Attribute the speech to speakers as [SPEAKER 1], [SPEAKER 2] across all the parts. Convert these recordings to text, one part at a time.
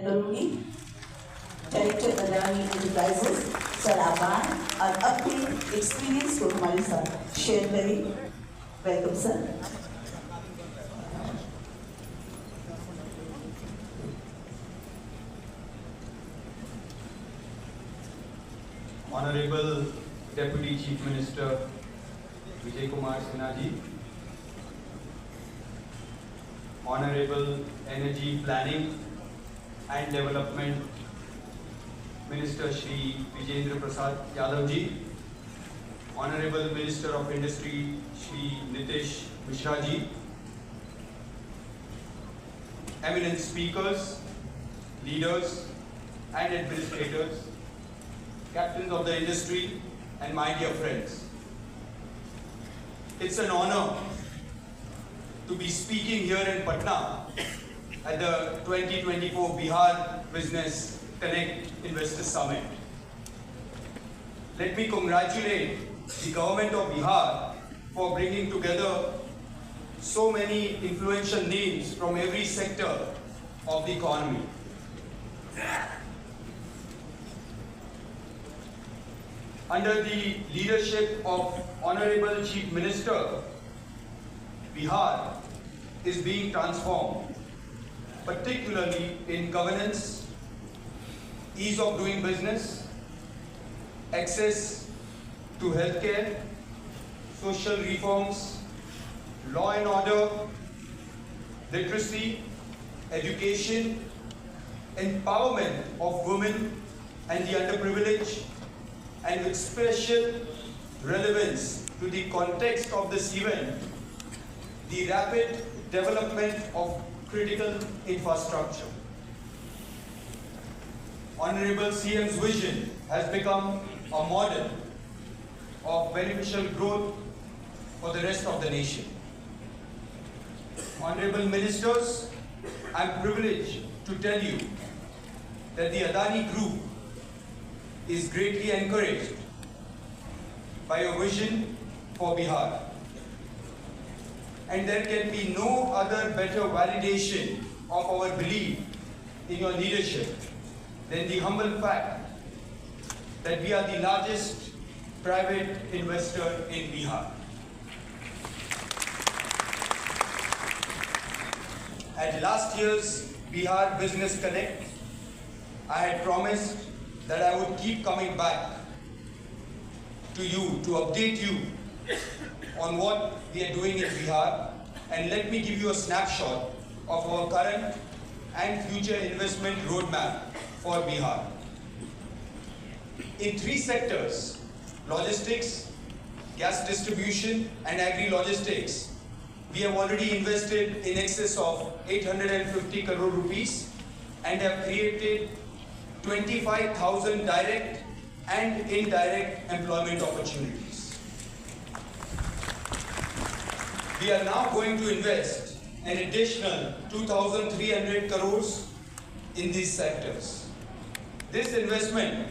[SPEAKER 1] करूंगी director Adani enterprises sir आबाद और अपने एक्सपीरियंस को हमारे साथ शेयर करें। Welcome sir.
[SPEAKER 2] Honorable Deputy Chief Minister Vijay Kumar Sinha ji, Honorable Energy Planning and Development Minister Shri Vijendra Prasad Yadav ji, Honorable Minister of Industry Shri Nitish Mishra ji, eminent speakers, leaders and administrators, captains of the industry and my dear friends. It's an honor to be speaking here in Patna at the 2024 Bihar Business Connect Investor Summit. Let me congratulate the government of Bihar for bringing together so many influential names from every sector of the economy. Under the leadership of Honorable Chief Minister, Bihar is being transformed, particularly in governance, ease of doing business, access to healthcare, social reforms, law and order, literacy, education, empowerment of women and the underprivileged, and with special relevance to the context of this event, the rapid development of critical infrastructure. Honorable CM's vision has become a model of beneficial growth for the rest of the nation. Honorable Ministers, I am privileged to tell you that the Adani Group is greatly encouraged by your vision for Bihar. And there can be no other better validation of our belief in your leadership than the humble fact that we are the largest private investor in Bihar. At last year's Bihar Business Connect, I had promised that I would keep coming back to you to update you on what we are doing in Bihar, and let me give you a snapshot of our current and future investment roadmap for Bihar. In three sectors, logistics, gas distribution and agri-logistics, we have already invested in excess of 850 crore rupees and have created 25,000 direct and indirect employment opportunities. We are now going to invest an additional 2,300 crores in these sectors. This investment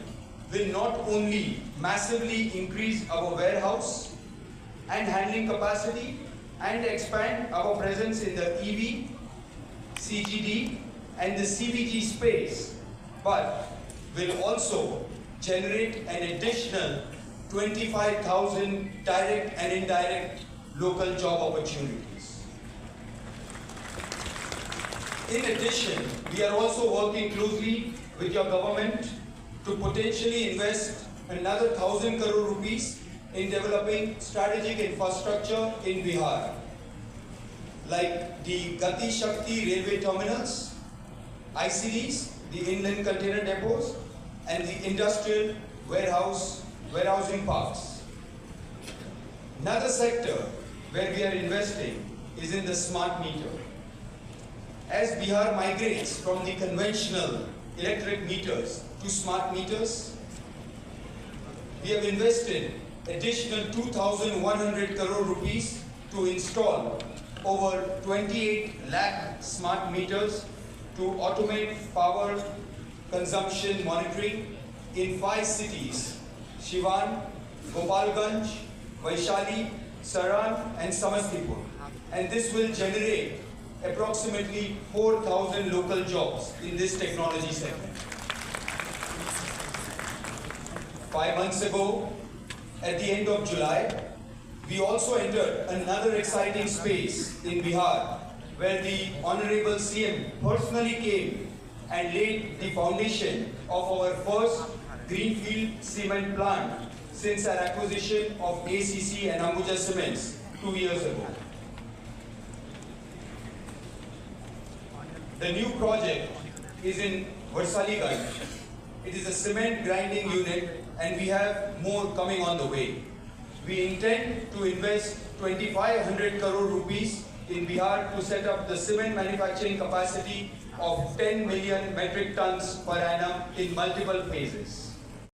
[SPEAKER 2] will not only massively increase our warehouse and handling capacity and expand our presence in the EV, CGD and the CBG space, but will also generate an additional 25,000 direct and indirect local job opportunities. In addition, we are also working closely with your government to potentially invest another 1,000 crore rupees in developing strategic infrastructure in Bihar, like the Gati Shakti railway terminals, ICDs, the inland container depots, and the industrial warehousing parks. Another sector where we are investing is in the smart meter. As Bihar migrates from the conventional electric meters to smart meters, we have invested additional 2,100 crore rupees to install over 28 lakh smart meters to automate power consumption monitoring in 5 cities: Siwan, Gopalganj, Vaishali, Saran and Samastipur. And this will generate approximately 4,000 local jobs in this technology sector. 5 months ago, at the end of July, we also entered another exciting space in Bihar, where the Honorable CM personally came and laid the foundation of our first greenfield cement plant since our acquisition of ACC and Ambuja Cements 2 years ago. The new project is in Varsaliganj. It is a cement grinding unit and we have more coming on the way. We intend to invest 2,500 crore rupees in Bihar to set up the cement manufacturing capacity of 10 million metric tons per annum in multiple phases.